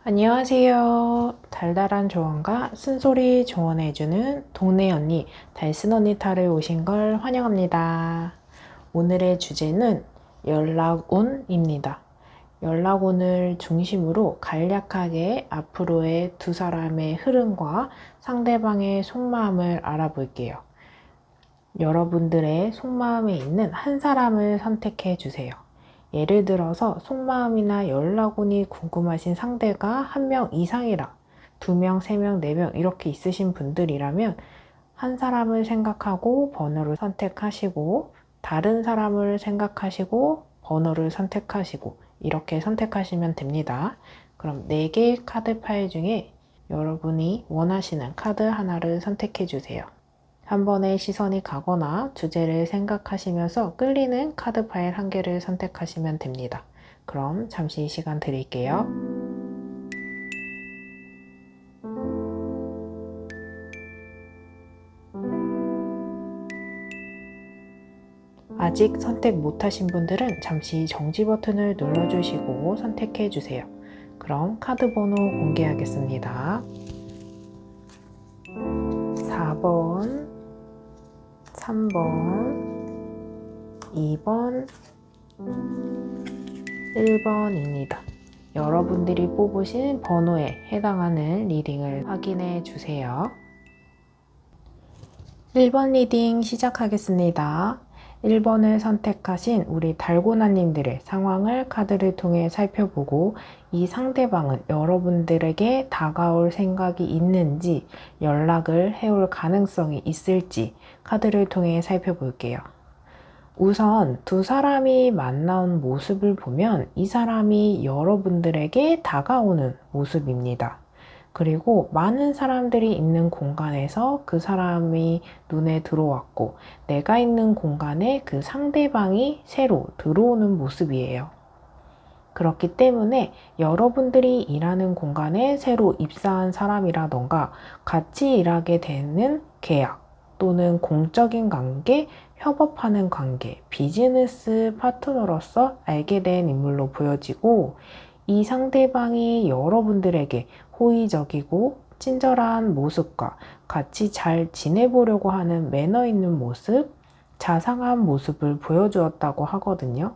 안녕하세요. 달달한 조언과 쓴소리 조언해주는 동네 언니, 달슨 언니 탈을 오신 걸 환영합니다. 오늘의 주제는 연락운입니다. 연락운을 중심으로 간략하게 앞으로의 두 사람의 흐름과 상대방의 속마음을 알아볼게요. 여러분들의 속마음에 있는 한 사람을 선택해 주세요. 예를 들어서 속마음이나 연락운이 궁금하신 상대가 한 명 이상이라 2명, 3명, 4명 이렇게 있으신 분들이라면 한 사람을 생각하고 번호를 선택하시고 다른 사람을 생각하시고 번호를 선택하시고 이렇게 선택하시면 됩니다. 그럼 4개의 카드 파일 중에 여러분이 원하시는 카드 하나를 선택해 주세요. 한 번에 시선이 가거나 주제를 생각하시면서 끌리는 카드 파일 1개를 선택하시면 됩니다. 그럼 잠시 시간 드릴게요. 아직 선택 못하신 분들은 잠시 정지 버튼을 눌러주시고 선택해주세요. 그럼 카드 번호 공개하겠습니다. 4번, 3번, 2번, 1번입니다. 여러분들이 뽑으신 번호에 해당하는 리딩을 확인해 주세요. 1번 리딩 시작하겠습니다. 1번을 선택하신 우리 달고나님들의 상황을 카드를 통해 살펴보고 이 상대방은 여러분들에게 다가올 생각이 있는지 연락을 해올 가능성이 있을지 카드를 통해 살펴볼게요. 우선 두 사람이 만나온 모습을 보면 이 사람이 여러분들에게 다가오는 모습입니다. 그리고 많은 사람들이 있는 공간에서 그 사람이 눈에 들어왔고 내가 있는 공간에 그 상대방이 새로 들어오는 모습이에요. 그렇기 때문에 여러분들이 일하는 공간에 새로 입사한 사람이라던가 같이 일하게 되는 계약 또는 공적인 관계, 협업하는 관계, 비즈니스 파트너로서 알게 된 인물로 보여지고 이 상대방이 여러분들에게 호의적이고 친절한 모습과 같이 잘 지내보려고 하는 매너 있는 모습, 자상한 모습을 보여주었다고 하거든요.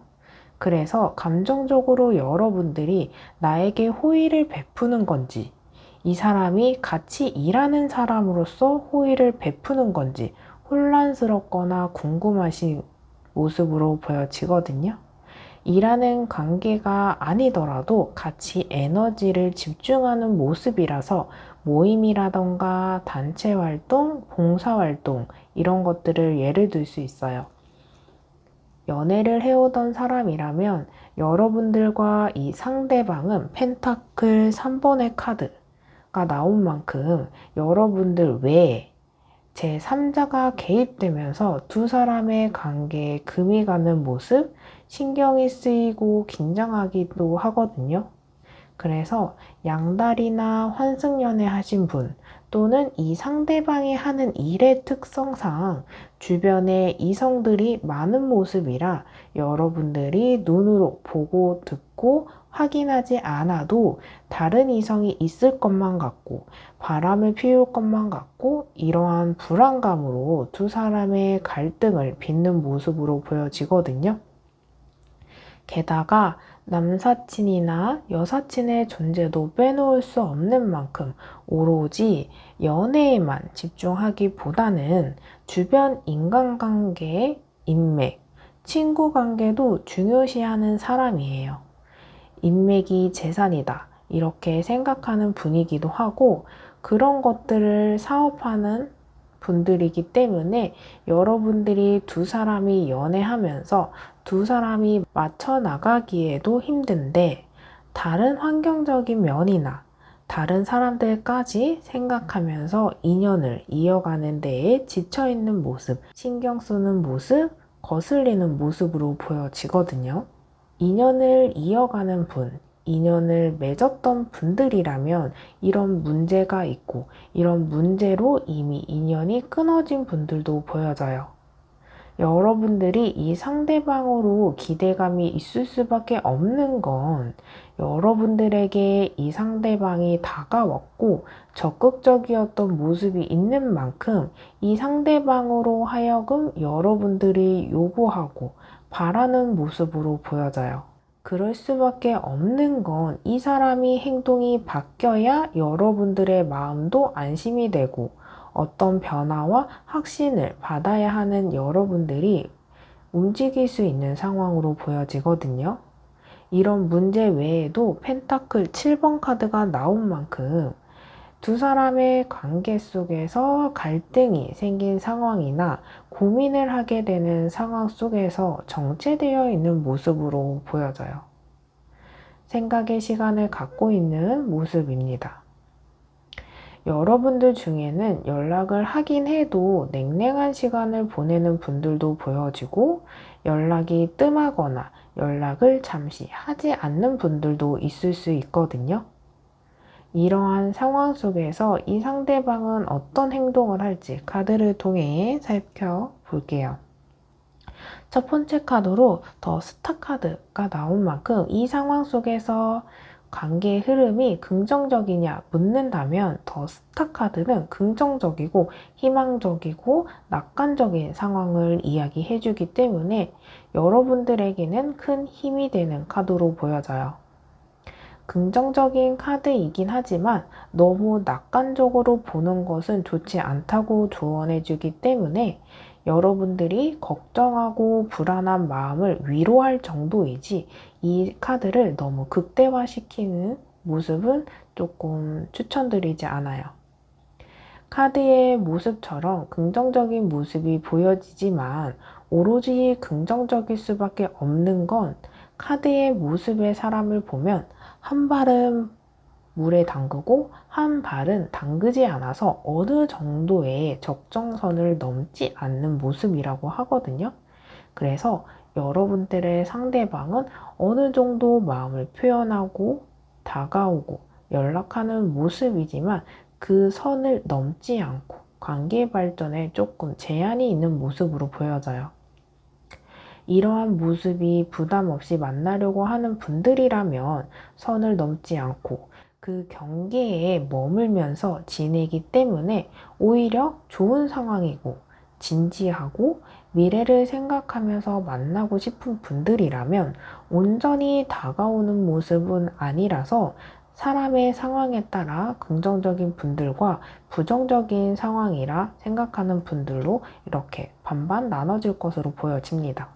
그래서 감정적으로 여러분들이 나에게 호의를 베푸는 건지, 이 사람이 같이 일하는 사람으로서 호의를 베푸는 건지 혼란스럽거나 궁금하신 모습으로 보여지거든요. 일하는 관계가 아니더라도 같이 에너지를 집중하는 모습이라서 모임이라던가 단체 활동, 봉사 활동 이런 것들을 예를 들 수 있어요. 연애를 해오던 사람이라면 여러분들과 이 상대방은 펜타클 3번의 카드가 나온 만큼 여러분들 외에 제3자가 개입되면서 두 사람의 관계에 금이 가는 모습, 신경이 쓰이고 긴장하기도 하거든요. 그래서 양다리나 환승연애 하신 분 또는 이 상대방이 하는 일의 특성상 주변에 이성들이 많은 모습이라 여러분들이 눈으로 보고 듣고 확인하지 않아도 다른 이성이 있을 것만 같고 바람을 피울 것만 같고 이러한 불안감으로 두 사람의 갈등을 빚는 모습으로 보여지거든요. 게다가 남사친이나 여사친의 존재도 빼놓을 수 없는 만큼 오로지 연애에만 집중하기보다는 주변 인간관계, 인맥, 친구 관계도 중요시하는 사람이에요. 인맥이 재산이다. 이렇게 생각하는 분이기도 하고 그런 것들을 사업하는 분들이기 때문에 여러분들이 두 사람이 연애하면서 두 사람이 맞춰 나가기에도 힘든데 다른 환경적인 면이나 다른 사람들까지 생각하면서 인연을 이어가는 데에 지쳐있는 모습, 신경 쓰는 모습, 거슬리는 모습으로 보여지거든요. 인연을 이어가는 분, 인연을 맺었던 분들이라면 이런 문제가 있고 이런 문제로 이미 인연이 끊어진 분들도 보여져요. 여러분들이 이 상대방으로 기대감이 있을 수밖에 없는 건 여러분들에게 이 상대방이 다가왔고 적극적이었던 모습이 있는 만큼 이 상대방으로 하여금 여러분들이 요구하고 바라는 모습으로 보여져요. 그럴 수밖에 없는 건 이 사람이 행동이 바뀌어야 여러분들의 마음도 안심이 되고 어떤 변화와 확신을 받아야 하는 여러분들이 움직일 수 있는 상황으로 보여지거든요. 이런 문제 외에도 펜타클 7번 카드가 나온 만큼 두 사람의 관계 속에서 갈등이 생긴 상황이나 고민을 하게 되는 상황 속에서 정체되어 있는 모습으로 보여져요. 생각의 시간을 갖고 있는 모습입니다. 여러분들 중에는 연락을 하긴 해도 냉랭한 시간을 보내는 분들도 보여지고 연락이 뜸하거나 연락을 잠시 하지 않는 분들도 있을 수 있거든요. 이러한 상황 속에서 이 상대방은 어떤 행동을 할지 카드를 통해 살펴볼게요. 첫 번째 카드로 더 스타 카드가 나온 만큼 이 상황 속에서 관계의 흐름이 긍정적이냐 묻는다면 더 스타 카드는 긍정적이고 희망적이고 낙관적인 상황을 이야기해 주기 때문에 여러분들에게는 큰 힘이 되는 카드로 보여져요. 긍정적인 카드이긴 하지만 너무 낙관적으로 보는 것은 좋지 않다고 조언해 주기 때문에 여러분들이 걱정하고 불안한 마음을 위로할 정도이지 이 카드를 너무 극대화시키는 모습은 조금 추천드리지 않아요. 카드의 모습처럼 긍정적인 모습이 보여지지만 오로지 긍정적일 수밖에 없는 건 카드의 모습의 사람을 보면 한 발은 물에 담그고 한 발은 담그지 않아서 어느 정도의 적정선을 넘지 않는 모습이라고 하거든요. 그래서 여러분들의 상대방은 어느 정도 마음을 표현하고 다가오고 연락하는 모습이지만 그 선을 넘지 않고 관계 발전에 조금 제한이 있는 모습으로 보여져요. 이러한 모습이 부담 없이 만나려고 하는 분들이라면 선을 넘지 않고 그 경계에 머물면서 지내기 때문에 오히려 좋은 상황이고 진지하고 미래를 생각하면서 만나고 싶은 분들이라면 온전히 다가오는 모습은 아니라서 사람의 상황에 따라 긍정적인 분들과 부정적인 상황이라 생각하는 분들로 이렇게 반반 나눠질 것으로 보여집니다.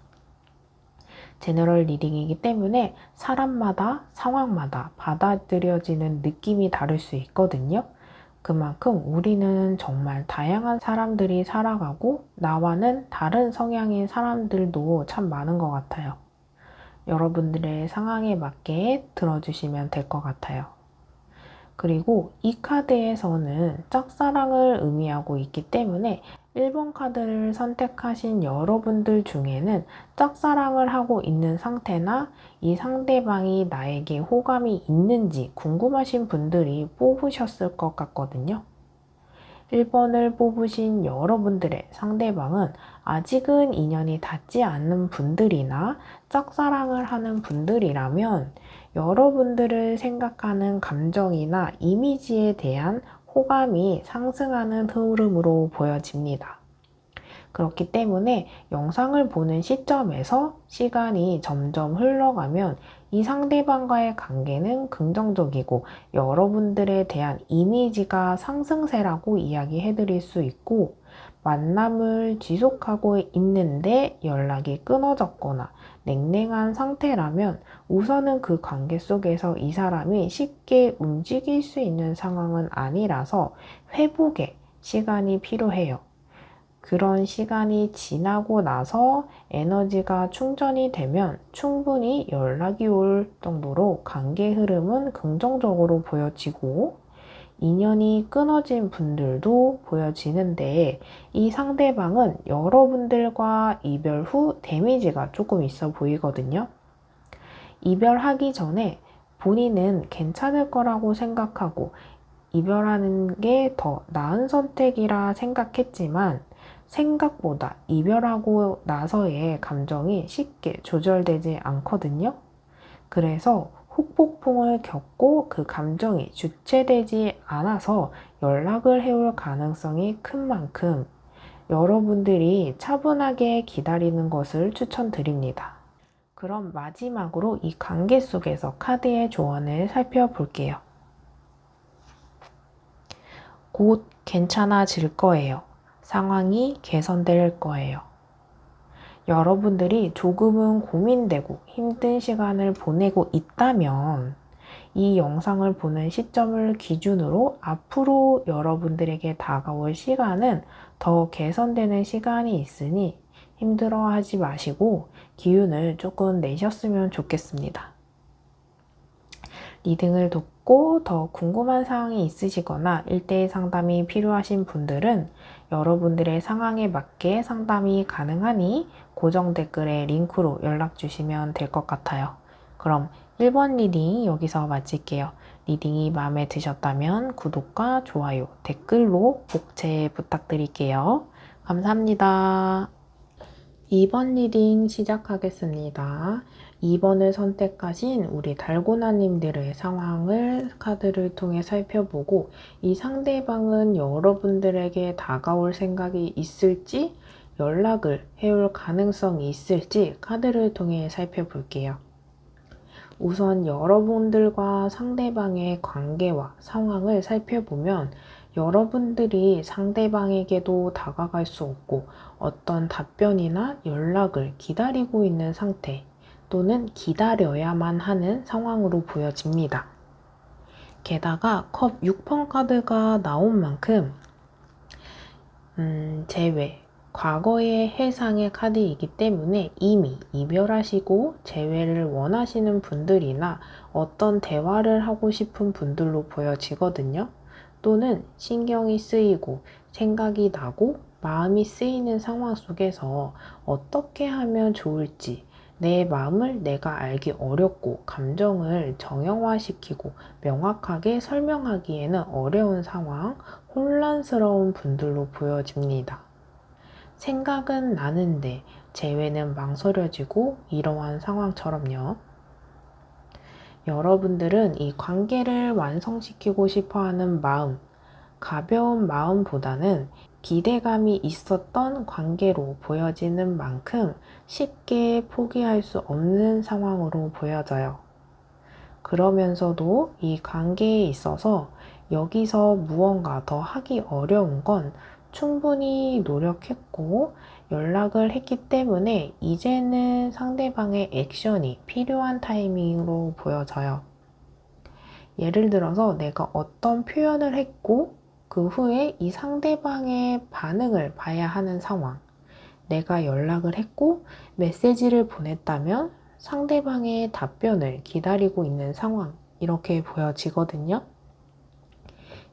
제너럴 리딩이기 때문에 사람마다 상황마다 받아들여지는 느낌이 다를 수 있거든요. 그만큼 우리는 정말 다양한 사람들이 살아가고 나와는 다른 성향의 사람들도 참 많은 것 같아요. 여러분들의 상황에 맞게 들어주시면 될 것 같아요. 그리고 이 카드에서는 짝사랑을 의미하고 있기 때문에 1번 카드를 선택하신 여러분들 중에는 짝사랑을 하고 있는 상태나 이 상대방이 나에게 호감이 있는지 궁금하신 분들이 뽑으셨을 것 같거든요. 1번을 뽑으신 여러분들의 상대방은 아직은 인연이 닿지 않는 분들이나 짝사랑을 하는 분들이라면 여러분들을 생각하는 감정이나 이미지에 대한 호감이 상승하는 흐름으로 보여집니다. 그렇기 때문에 영상을 보는 시점에서 시간이 점점 흘러가면 이 상대방과의 관계는 긍정적이고 여러분들에 대한 이미지가 상승세라고 이야기해 드릴 수 있고 만남을 지속하고 있는데 연락이 끊어졌거나 냉랭한 상태라면 우선은 그 관계 속에서 이 사람이 쉽게 움직일 수 있는 상황은 아니라서 회복에 시간이 필요해요. 그런 시간이 지나고 나서 에너지가 충전이 되면 충분히 연락이 올 정도로 관계 흐름은 긍정적으로 보여지고 인연이 끊어진 분들도 보여지는데 이 상대방은 여러분들과 이별 후 데미지가 조금 있어 보이거든요. 이별하기 전에 본인은 괜찮을 거라고 생각하고 이별하는 게 더 나은 선택이라 생각했지만 생각보다 이별하고 나서의 감정이 쉽게 조절되지 않거든요. 그래서 후폭풍을 겪고 그 감정이 주체되지 않아서 연락을 해올 가능성이 큰 만큼 여러분들이 차분하게 기다리는 것을 추천드립니다. 그럼 마지막으로 이 관계 속에서 카드의 조언을 살펴볼게요. 곧 괜찮아질 거예요. 상황이 개선될 거예요. 여러분들이 조금은 고민되고 힘든 시간을 보내고 있다면 이 영상을 보는 시점을 기준으로 앞으로 여러분들에게 다가올 시간은 더 개선되는 시간이 있으니 힘들어하지 마시고 기운을 조금 내셨으면 좋겠습니다. 리딩을 돕고 더 궁금한 사항이 있으시거나 1대1 상담이 필요하신 분들은 여러분들의 상황에 맞게 상담이 가능하니 고정 댓글에 링크로 연락 주시면 될 것 같아요. 그럼 1번 리딩 여기서 마칠게요. 리딩이 마음에 드셨다면 구독과 좋아요, 댓글로 복제 부탁드릴게요. 감사합니다. 2번 리딩 시작하겠습니다. 2번을 선택하신 우리 달고나님들의 상황을 카드를 통해 살펴보고 이 상대방은 여러분들에게 다가올 생각이 있을지 연락을 해올 가능성이 있을지 카드를 통해 살펴볼게요. 우선 여러분들과 상대방의 관계와 상황을 살펴보면 여러분들이 상대방에게도 다가갈 수 없고 어떤 답변이나 연락을 기다리고 있는 상태 또는 기다려야만 하는 상황으로 보여집니다. 게다가 컵 6번 카드가 나온 만큼 재회, 과거의 해상의 카드이기 때문에 이미 이별하시고 재회를 원하시는 분들이나 어떤 대화를 하고 싶은 분들로 보여지거든요. 또는 신경이 쓰이고 생각이 나고 마음이 쓰이는 상황 속에서 어떻게 하면 좋을지 내 마음을 내가 알기 어렵고 감정을 정형화시키고 명확하게 설명하기에는 어려운 상황, 혼란스러운 분들로 보여집니다. 생각은 나는데 재회는 망설여지고 이러한 상황처럼요. 여러분들은 이 관계를 완성시키고 싶어 하는 마음, 가벼운 마음보다는 기대감이 있었던 관계로 보여지는 만큼 쉽게 포기할 수 없는 상황으로 보여져요. 그러면서도 이 관계에 있어서 여기서 무언가 더 하기 어려운 건 충분히 노력했고 연락을 했기 때문에 이제는 상대방의 액션이 필요한 타이밍으로 보여져요. 예를 들어서 내가 어떤 표현을 했고 그 후에 이 상대방의 반응을 봐야 하는 상황. 내가 연락을 했고 메시지를 보냈다면 상대방의 답변을 기다리고 있는 상황. 이렇게 보여지거든요.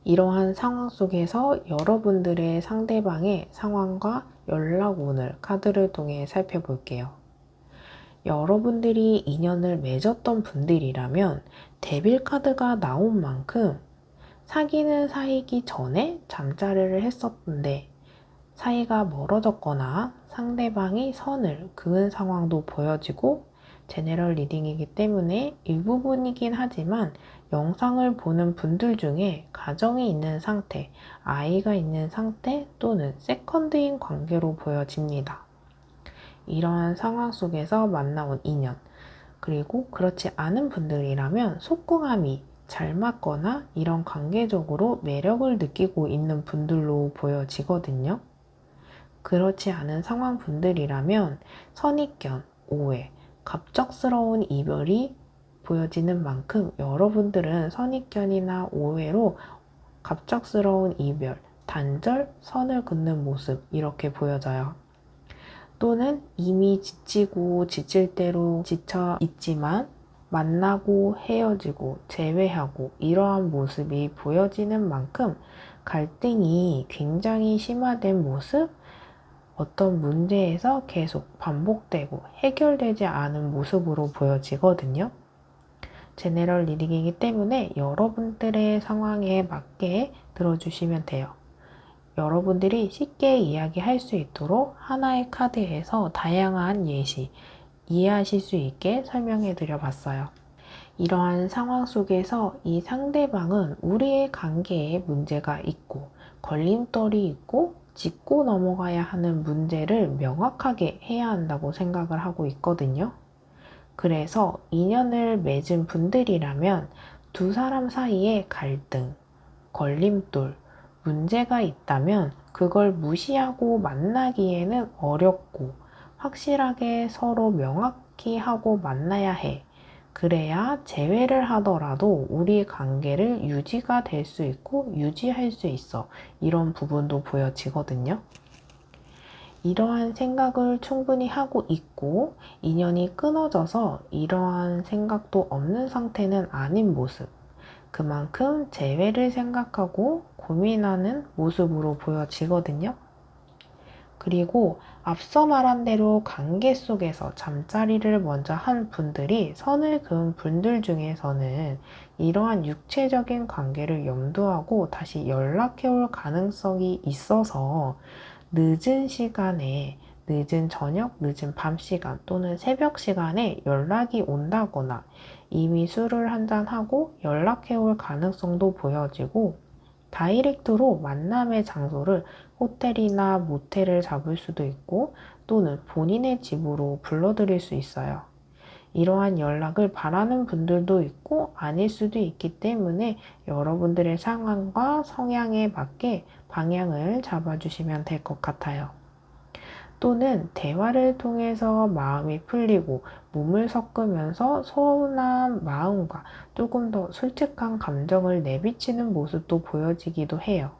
이러한 상황 속에서 여러분들의 상대방의 상황과 연락운을 카드를 통해 살펴볼게요. 여러분들이 인연을 맺었던 분들이라면 데빌 카드가 나온 만큼 사귀는 사이기 전에 잠자리를 했었는데 사이가 멀어졌거나 상대방이 선을 그은 상황도 보여지고 제너럴 리딩이기 때문에 일부분이긴 하지만 영상을 보는 분들 중에 가정이 있는 상태, 아이가 있는 상태 또는 세컨드인 관계로 보여집니다. 이러한 상황 속에서 만나온 인연, 그리고 그렇지 않은 분들이라면 속궁합이 잘 맞거나 이런 관계적으로 매력을 느끼고 있는 분들로 보여지거든요. 그렇지 않은 상황 분들이라면 선입견, 오해, 갑작스러운 이별이 보여지는 만큼 여러분들은 선입견이나 오해로 갑작스러운 이별, 단절, 선을 긋는 모습 이렇게 보여져요. 또는 이미 지치고 지칠 대로 지쳐 있지만 만나고 헤어지고 재회하고 이러한 모습이 보여지는 만큼 갈등이 굉장히 심화된 모습, 어떤 문제에서 계속 반복되고 해결되지 않은 모습으로 보여지거든요. 제너럴 리딩이기 때문에 여러분들의 상황에 맞게 들어주시면 돼요. 여러분들이 쉽게 이야기할 수 있도록 하나의 카드에서 다양한 예시, 이해하실 수 있게 설명해 드려 봤어요. 이러한 상황 속에서 이 상대방은 우리의 관계에 문제가 있고 걸림돌이 있고 짚고 넘어가야 하는 문제를 명확하게 해야 한다고 생각을 하고 있거든요. 그래서 인연을 맺은 분들이라면 두 사람 사이에 갈등, 걸림돌, 문제가 있다면 그걸 무시하고 만나기에는 어렵고 확실하게 서로 명확히 하고 만나야 해. 그래야 재회를 하더라도 우리 관계를 유지가 될 수 있고 유지할 수 있어. 이런 부분도 보여지거든요. 이러한 생각을 충분히 하고 있고 인연이 끊어져서 이러한 생각도 없는 상태는 아닌 모습. 그만큼 재회를 생각하고 고민하는 모습으로 보여지거든요. 그리고 앞서 말한 대로 관계 속에서 잠자리를 먼저 한 분들이 선을 그은 분들 중에서는 이러한 육체적인 관계를 염두하고 다시 연락해 올 가능성이 있어서 늦은 시간에, 늦은 저녁, 늦은 밤 시간 또는 새벽 시간에 연락이 온다거나 이미 술을 한잔하고 연락해 올 가능성도 보여지고 다이렉트로 만남의 장소를 호텔이나 모텔을 잡을 수도 있고 또는 본인의 집으로 불러들일 수 있어요. 이러한 연락을 바라는 분들도 있고 아닐 수도 있기 때문에 여러분들의 상황과 성향에 맞게 방향을 잡아주시면 될 것 같아요. 또는 대화를 통해서 마음이 풀리고 몸을 섞으면서 서운한 마음과 조금 더 솔직한 감정을 내비치는 모습도 보여지기도 해요.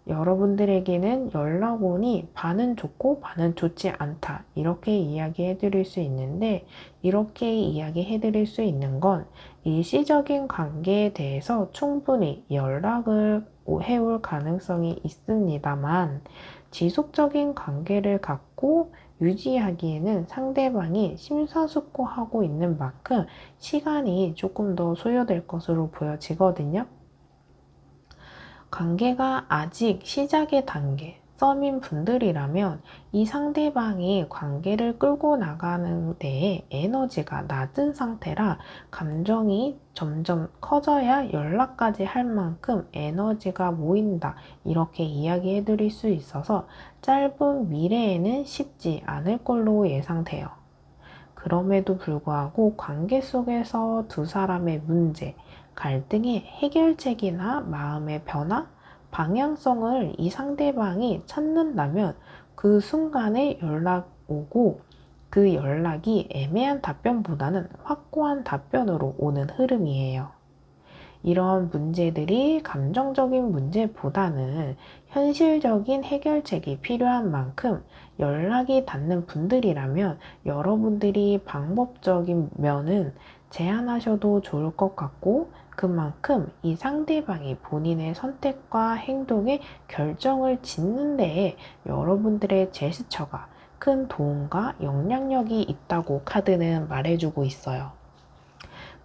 여러분들에게는 연락원이 반은 좋고 반은 좋지 않다. 이렇게 이야기해 드릴 수 있는데, 이렇게 이야기해 드릴 수 있는 건 일시적인 관계에 대해서 충분히 연락을 해올 가능성이 있습니다만, 지속적인 관계를 갖고 유지하기에는 상대방이 심사숙고하고 있는 만큼 시간이 조금 더 소요될 것으로 보여지거든요. 관계가 아직 시작의 단계, 썸인 분들이라면 이 상대방이 관계를 끌고 나가는 데에 에너지가 낮은 상태라 감정이 점점 커져야 연락까지 할 만큼 에너지가 모인다. 이렇게 이야기해 드릴 수 있어서 짧은 미래에는 쉽지 않을 걸로 예상돼요. 그럼에도 불구하고 관계 속에서 두 사람의 문제, 갈등의 해결책이나 마음의 변화, 방향성을 이 상대방이 찾는다면 그 순간에 연락 오고 그 연락이 애매한 답변보다는 확고한 답변으로 오는 흐름이에요. 이런 문제들이 감정적인 문제보다는 현실적인 해결책이 필요한 만큼 연락이 닿는 분들이라면 여러분들이 방법적인 면은 제한하셔도 좋을 것 같고 그만큼 이 상대방이 본인의 선택과 행동에 결정을 짓는 데에 여러분들의 제스처가 큰 도움과 영향력이 있다고 카드는 말해주고 있어요.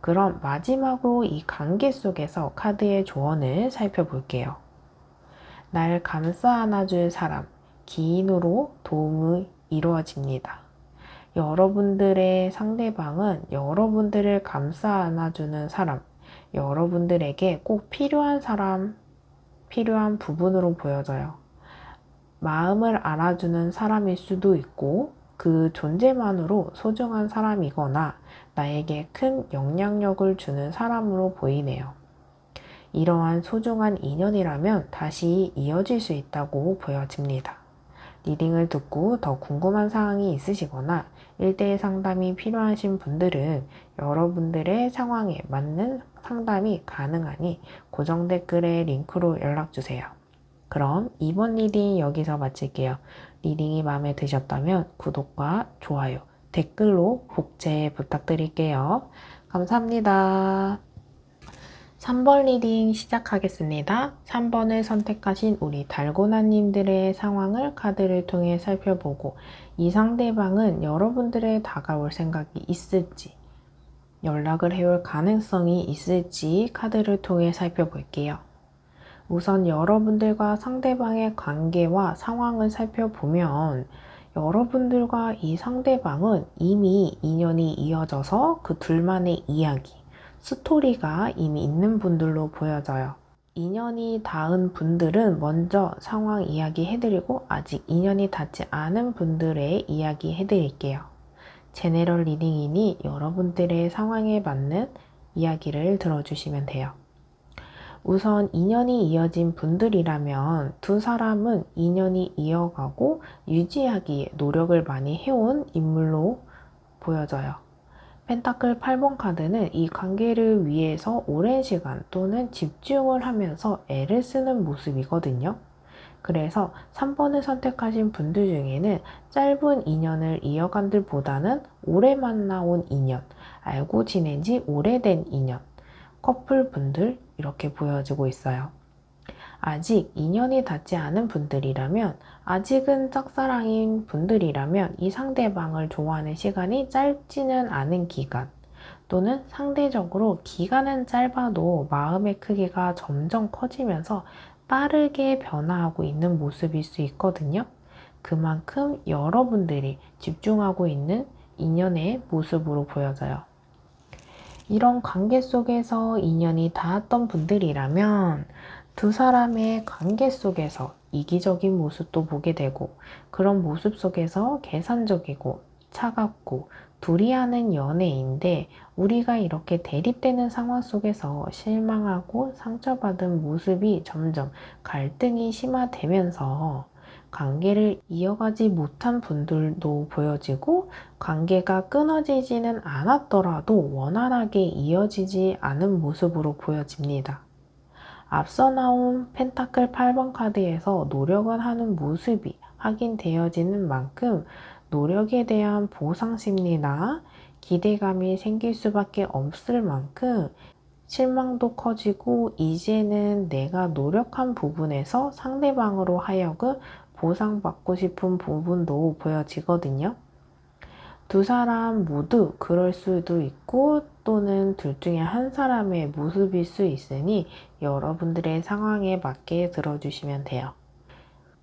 그럼 마지막으로 이 관계 속에서 카드의 조언을 살펴볼게요. 날 감싸 안아줄 사람, 기인으로 도움이 이루어집니다. 여러분들의 상대방은 여러분들을 감싸 안아주는 사람, 여러분들에게 꼭 필요한 사람, 필요한 부분으로 보여져요. 마음을 알아주는 사람일 수도 있고 그 존재만으로 소중한 사람이거나 나에게 큰 영향력을 주는 사람으로 보이네요. 이러한 소중한 인연이라면 다시 이어질 수 있다고 보여집니다. 리딩을 듣고 더 궁금한 사항이 있으시거나 1대1 상담이 필요하신 분들은 여러분들의 상황에 맞는 상담이 가능하니 고정 댓글에 링크로 연락주세요. 그럼 이번 리딩 여기서 마칠게요. 리딩이 마음에 드셨다면 구독과 좋아요, 댓글로 복제 부탁드릴게요. 감사합니다. 3번 리딩 시작하겠습니다. 3번을 선택하신 우리 달고나님들의 상황을 카드를 통해 살펴보고 이 상대방은 여러분들의 다가올 생각이 있을지 연락을 해올 가능성이 있을지 카드를 통해 살펴볼게요. 우선 여러분들과 상대방의 관계와 상황을 살펴보면 여러분들과 이 상대방은 이미 인연이 이어져서 그 둘만의 이야기, 스토리가 이미 있는 분들로 보여져요. 인연이 닿은 분들은 먼저 상황 이야기 해드리고 아직 인연이 닿지 않은 분들의 이야기 해드릴게요. 제네럴 리딩이니 여러분들의 상황에 맞는 이야기를 들어주시면 돼요. 우선 인연이 이어진 분들이라면 두 사람은 인연이 이어가고 유지하기에 노력을 많이 해온 인물로 보여져요. 펜타클 8번 카드는 이 관계를 위해서 오랜 시간 또는 집중을 하면서 애를 쓰는 모습이거든요. 그래서 3번을 선택하신 분들 중에는 짧은 인연을 이어간 들보다는 오래 만나온 인연, 알고 지낸 지 오래된 인연, 커플분들 이렇게 보여지고 있어요. 아직 인연이 닿지 않은 분들이라면, 아직은 짝사랑인 분들이라면 이 상대방을 좋아하는 시간이 짧지는 않은 기간, 또는 상대적으로 기간은 짧아도 마음의 크기가 점점 커지면서 빠르게 변화하고 있는 모습일 수 있거든요. 그만큼 여러분들이 집중하고 있는 인연의 모습으로 보여져요. 이런 관계 속에서 인연이 닿았던 분들이라면 두 사람의 관계 속에서 이기적인 모습도 보게 되고, 그런 모습 속에서 계산적이고 차갑고 둘이 하는 연애인데 우리가 이렇게 대립되는 상황 속에서 실망하고 상처받은 모습이 점점 갈등이 심화되면서 관계를 이어가지 못한 분들도 보여지고, 관계가 끊어지지는 않았더라도 원활하게 이어지지 않은 모습으로 보여집니다. 앞서 나온 펜타클 8번 카드에서 노력을 하는 모습이 확인되어지는 만큼 노력에 대한 보상 심리나 기대감이 생길 수밖에 없을 만큼 실망도 커지고, 이제는 내가 노력한 부분에서 상대방으로 하여금 보상받고 싶은 부분도 보여지거든요. 두 사람 모두 그럴 수도 있고 또는 둘 중에 한 사람의 모습일 수 있으니 여러분들의 상황에 맞게 들어주시면 돼요.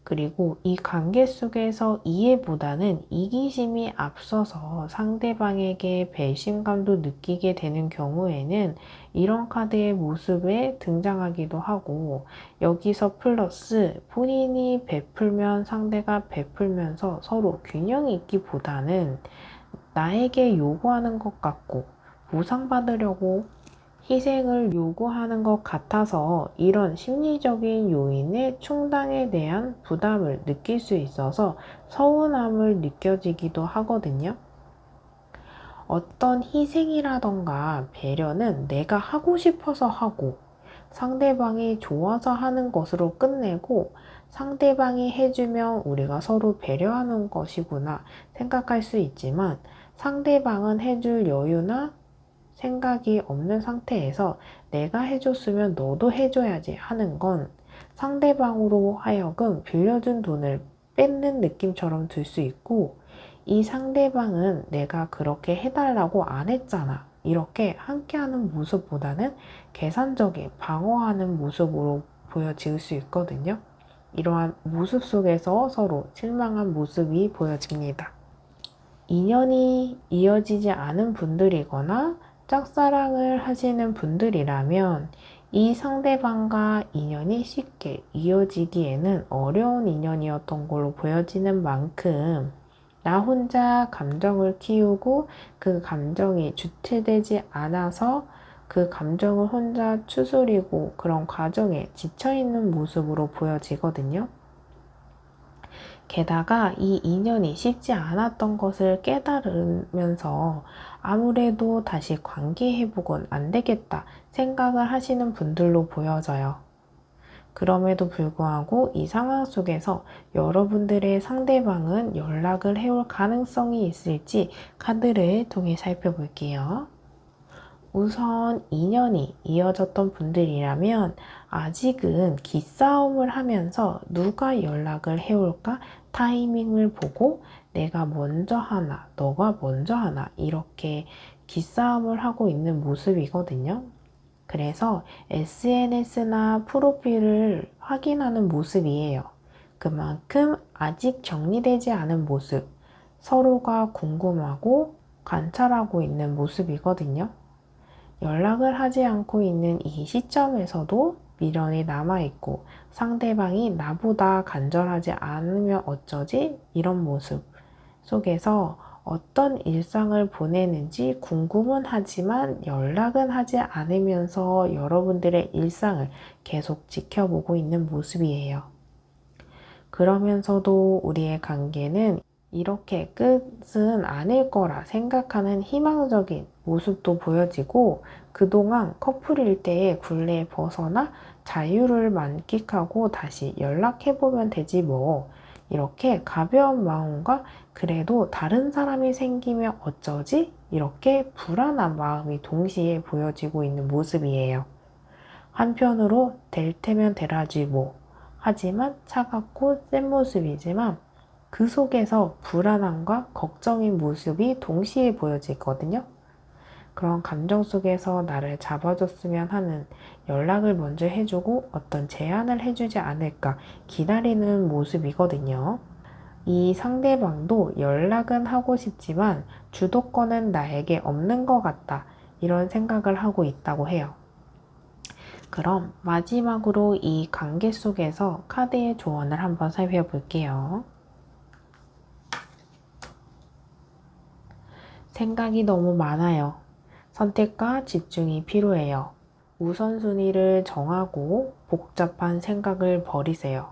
그리고 이 관계 속에서 이해보다는 이기심이 앞서서 상대방에게 배신감도 느끼게 되는 경우에는 이런 카드의 모습에 등장하기도 하고, 여기서 플러스 본인이 베풀면 상대가 베풀면서 서로 균형이 있기보다는 나에게 요구하는 것 같고 보상받으려고 희생을 요구하는 것 같아서 이런 심리적인 요인의 충당에 대한 부담을 느낄 수 있어서 서운함을 느껴지기도 하거든요. 어떤 희생이라던가 배려는 내가 하고 싶어서 하고 상대방이 좋아서 하는 것으로 끝내고, 상대방이 해주면 우리가 서로 배려하는 것이구나 생각할 수 있지만, 상대방은 해줄 여유나 생각이 없는 상태에서 내가 해줬으면 너도 해줘야지 하는 건 상대방으로 하여금 빌려준 돈을 뺏는 느낌처럼 들 수 있고, 이 상대방은 내가 그렇게 해달라고 안 했잖아 이렇게 함께하는 모습보다는 계산적인 방어하는 모습으로 보여질 수 있거든요. 이러한 모습 속에서 서로 실망한 모습이 보여집니다. 인연이 이어지지 않은 분들이거나 짝사랑을 하시는 분들이라면 이 상대방과 인연이 쉽게 이어지기에는 어려운 인연이었던 걸로 보여지는 만큼, 나 혼자 감정을 키우고 그 감정이 주체되지 않아서 그 감정을 혼자 추스리고 그런 과정에 지쳐있는 모습으로 보여지거든요. 게다가 이 인연이 쉽지 않았던 것을 깨달으면서 아무래도 다시 관계 회복은 안 되겠다 생각을 하시는 분들로 보여져요. 그럼에도 불구하고 이 상황 속에서 여러분들의 상대방은 연락을 해올 가능성이 있을지 카드를 통해 살펴볼게요. 우선 인연이 이어졌던 분들이라면 아직은 기싸움을 하면서 누가 연락을 해올까 타이밍을 보고 내가 먼저 하나, 너가 먼저 하나 이렇게 기싸움을 하고 있는 모습이거든요. 그래서 SNS나 프로필을 확인하는 모습이에요. 그만큼 아직 정리되지 않은 모습, 서로가 궁금하고 관찰하고 있는 모습이거든요. 연락을 하지 않고 있는 이 시점에서도 미련이 남아있고 상대방이 나보다 간절하지 않으면 어쩌지? 이런 모습 속에서 어떤 일상을 보내는지 궁금은 하지만 연락은 하지 않으면서 여러분들의 일상을 계속 지켜보고 있는 모습이에요. 그러면서도 우리의 관계는 이렇게 끝은 아닐 거라 생각하는 희망적인 모습도 보여지고 그동안 커플일 때의 굴레에 벗어나 자유를 만끽하고 다시 연락해보면 되지 뭐. 이렇게 가벼운 마음과 그래도 다른 사람이 생기면 어쩌지? 이렇게 불안한 마음이 동시에 보여지고 있는 모습이에요. 한편으로 될 테면 되라지 뭐. 하지만 차갑고 센 모습이지만 그 속에서 불안함과 걱정인 모습이 동시에 보여지거든요. 그런 감정 속에서 나를 잡아줬으면 하는 연락을 먼저 해주고 어떤 제안을 해주지 않을까 기다리는 모습이거든요. 이 상대방도 연락은 하고 싶지만 주도권은 나에게 없는 것 같다. 이런 생각을 하고 있다고 해요. 그럼 마지막으로 이 관계 속에서 카드의 조언을 한번 살펴볼게요. 생각이 너무 많아요. 선택과 집중이 필요해요. 우선순위를 정하고 복잡한 생각을 버리세요.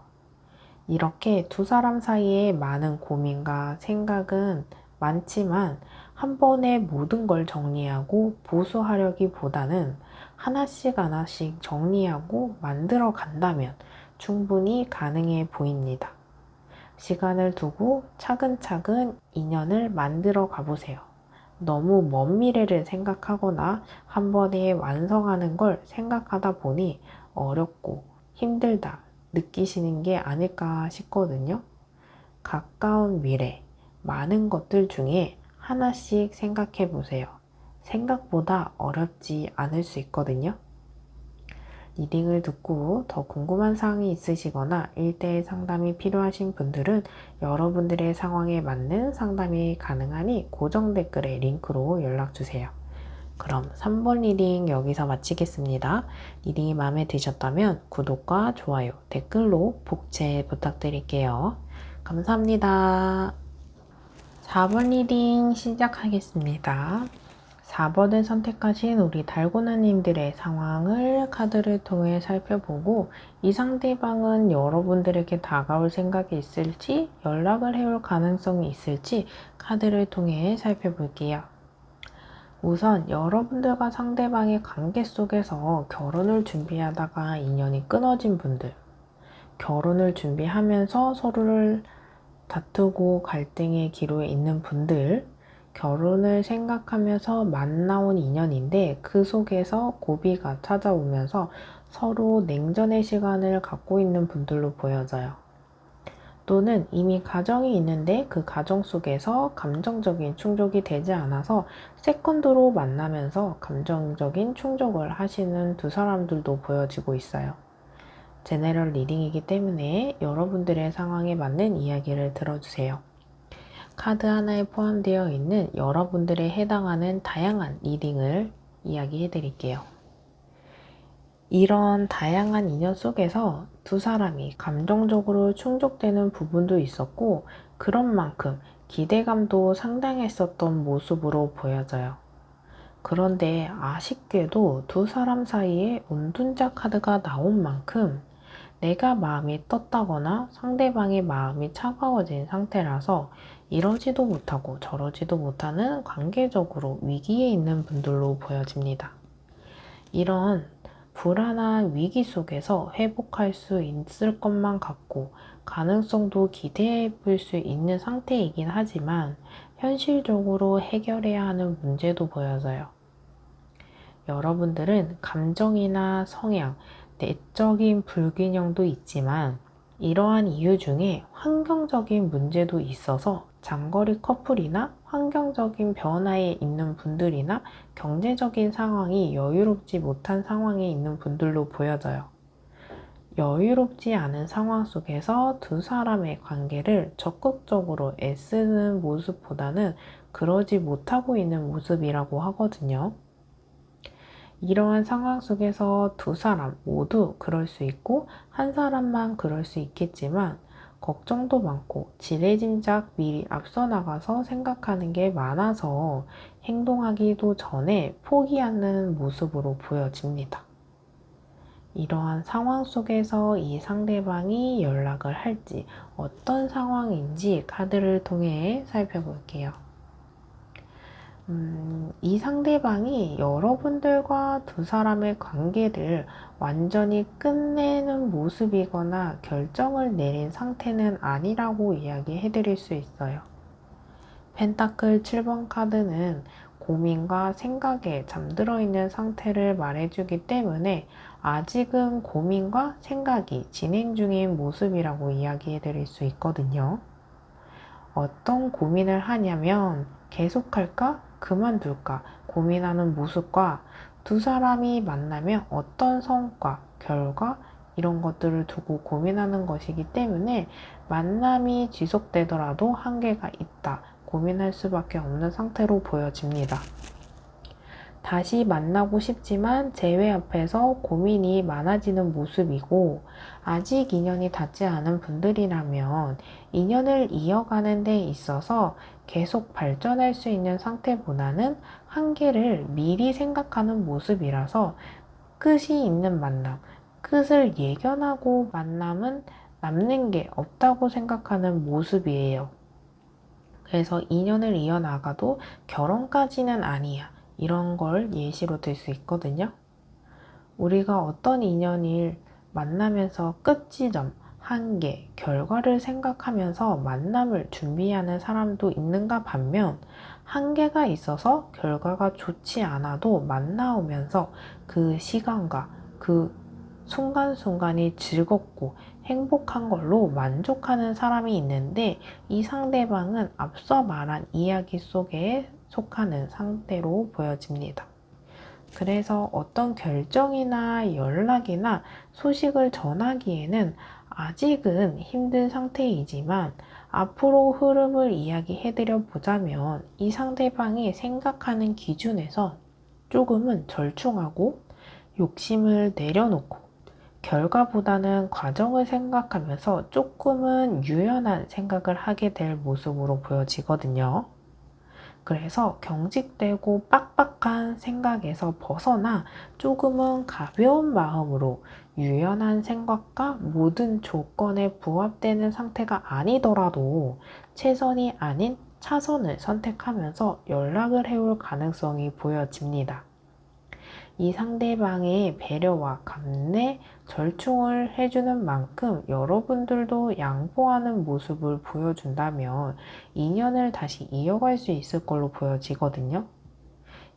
이렇게 두 사람 사이에 많은 고민과 생각은 많지만 한 번에 모든 걸 정리하고 보수하려기보다는 하나씩 정리하고 만들어 간다면 충분히 가능해 보입니다. 시간을 두고 차근차근 인연을 만들어 가보세요. 너무 먼 미래를 생각하거나 한 번에 완성하는 걸 생각하다 보니 어렵고 힘들다 느끼시는 게 아닐까 싶거든요. 가까운 미래, 많은 것들 중에 하나씩 생각해 보세요. 생각보다 어렵지 않을 수 있거든요. 리딩을 듣고 더 궁금한 사항이 있으시거나 1대1 상담이 필요하신 분들은 여러분들의 상황에 맞는 상담이 가능하니 고정 댓글에 링크로 연락주세요. 그럼 3번 리딩 여기서 마치겠습니다. 리딩이 마음에 드셨다면 구독과 좋아요, 댓글로 복제 부탁드릴게요. 감사합니다. 4번 리딩 시작하겠습니다. 4번을 선택하신 우리 달고나님들의 상황을 카드를 통해 살펴보고 이 상대방은 여러분들에게 다가올 생각이 있을지 연락을 해올 가능성이 있을지 카드를 통해 살펴볼게요. 우선 여러분들과 상대방의 관계 속에서 결혼을 준비하다가 인연이 끊어진 분들, 결혼을 준비하면서 서로를 다투고 갈등의 기로에 있는 분들, 결혼을 생각하면서 만나온 인연인데 그 속에서 고비가 찾아오면서 서로 냉전의 시간을 갖고 있는 분들로 보여져요. 또는 이미 가정이 있는데 그 가정 속에서 감정적인 충족이 되지 않아서 세컨드로 만나면서 감정적인 충족을 하시는 두 사람들도 보여지고 있어요. 제네럴 리딩이기 때문에 여러분들의 상황에 맞는 이야기를 들어주세요. 카드 하나에 포함되어 있는 여러분들에 해당하는 다양한 리딩을 이야기해 드릴게요. 이런 다양한 인연 속에서 두 사람이 감정적으로 충족되는 부분도 있었고 그런 만큼 기대감도 상당했었던 모습으로 보여져요. 그런데 아쉽게도 두 사람 사이에 운둔자 카드가 나온 만큼 내가 마음이 떴다거나 상대방의 마음이 차가워진 상태라서 이러지도 못하고 저러지도 못하는 관계적으로 위기에 있는 분들로 보여집니다. 이런 불안한 위기 속에서 회복할 수 있을 것만 같고 가능성도 기대해 볼 수 있는 상태이긴 하지만 현실적으로 해결해야 하는 문제도 보여져요. 여러분들은 감정이나 성향, 내적인 불균형도 있지만 이러한 이유 중에 환경적인 문제도 있어서 장거리 커플이나 환경적인 변화에 있는 분들이나 경제적인 상황이 여유롭지 못한 상황에 있는 분들로 보여져요. 여유롭지 않은 상황 속에서 두 사람의 관계를 적극적으로 애쓰는 모습보다는 그러지 못하고 있는 모습이라고 하거든요. 이러한 상황 속에서 두 사람 모두 그럴 수 있고 한 사람만 그럴 수 있겠지만 걱정도 많고 지레짐작 미리 앞서 나가서 생각하는 게 많아서 행동하기도 전에 포기하는 모습으로 보여집니다. 이러한 상황 속에서 이 상대방이 연락을 할지 어떤 상황인지 카드를 통해 살펴볼게요. 이 상대방이 여러분들과 두 사람의 관계를 완전히 끝내는 모습이거나 결정을 내린 상태는 아니라고 이야기해 드릴 수 있어요. 펜타클 7번 카드는 고민과 생각에 잠들어 있는 상태를 말해주기 때문에 아직은 고민과 생각이 진행 중인 모습이라고 이야기해 드릴 수 있거든요. 어떤 고민을 하냐면 계속할까? 그만둘까? 고민하는 모습과 두 사람이 만나면 어떤 성과, 결과 이런 것들을 두고 고민하는 것이기 때문에 만남이 지속되더라도 한계가 있다. 고민할 수밖에 없는 상태로 보여집니다. 다시 만나고 싶지만 재회 앞에서 고민이 많아지는 모습이고 아직 인연이 닿지 않은 분들이라면 인연을 이어가는 데 있어서 계속 발전할 수 있는 상태보다는 한계를 미리 생각하는 모습이라서 끝이 있는 만남, 끝을 예견하고 만남은 남는 게 없다고 생각하는 모습이에요. 그래서 인연을 이어나가도 결혼까지는 아니야. 이런 걸 예시로 들 수 있거든요. 우리가 어떤 인연을 만나면서 끝지점, 한계, 결과를 생각하면서 만남을 준비하는 사람도 있는가 반면 한계가 있어서 결과가 좋지 않아도 만나오면서 그 시간과 그 순간순간이 즐겁고 행복한 걸로 만족하는 사람이 있는데 이 상대방은 앞서 말한 이야기 속에 속하는 상태로 보여집니다. 그래서 어떤 결정이나 연락이나 소식을 전하기에는 아직은 힘든 상태이지만 앞으로 흐름을 이야기해드려 보자면 이 상대방이 생각하는 기준에서 조금은 절충하고 욕심을 내려놓고 결과보다는 과정을 생각하면서 조금은 유연한 생각을 하게 될 모습으로 보여지거든요. 그래서 경직되고 빡빡한 생각에서 벗어나 조금은 가벼운 마음으로 유연한 생각과 모든 조건에 부합되는 상태가 아니더라도 최선이 아닌 차선을 선택하면서 연락을 해올 가능성이 보여집니다. 이 상대방의 배려와 감내, 절충을 해주는 만큼 여러분들도 양보하는 모습을 보여준다면 인연을 다시 이어갈 수 있을 걸로 보여지거든요.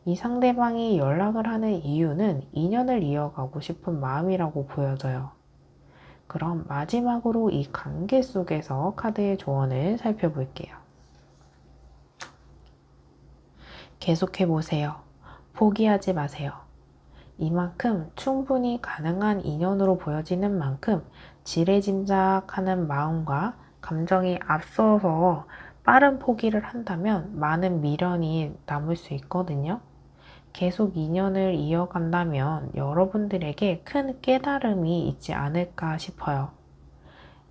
이 상대방이 연락을 하는 이유는 인연을 이어가고 싶은 마음이라고 보여져요. 그럼 마지막으로 이 관계 속에서 카드의 조언을 살펴볼게요. 계속해보세요. 포기하지 마세요. 이만큼 충분히 가능한 인연으로 보여지는 만큼 지레짐작하는 마음과 감정이 앞서서 빠른 포기를 한다면 많은 미련이 남을 수 있거든요. 계속 인연을 이어간다면 여러분들에게 큰 깨달음이 있지 않을까 싶어요.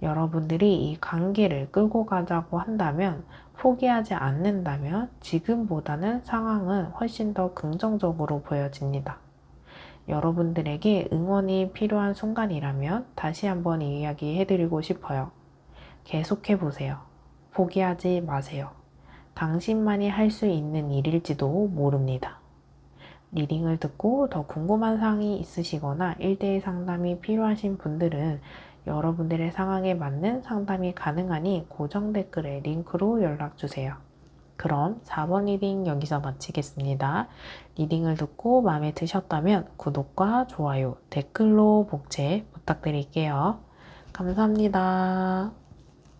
여러분들이 이 관계를 끌고 가자고 한다면 포기하지 않는다면 지금보다는 상황은 훨씬 더 긍정적으로 보여집니다. 여러분들에게 응원이 필요한 순간이라면 다시 한번 이야기해드리고 싶어요. 계속해보세요. 포기하지 마세요. 당신만이 할 수 있는 일일지도 모릅니다. 리딩을 듣고 더 궁금한 사항이 있으시거나 1대1 상담이 필요하신 분들은 여러분들의 상황에 맞는 상담이 가능하니 고정 댓글에 링크로 연락주세요. 그럼 4번 리딩 여기서 마치겠습니다. 리딩을 듣고 마음에 드셨다면 구독과 좋아요, 댓글로 복제 부탁드릴게요. 감사합니다.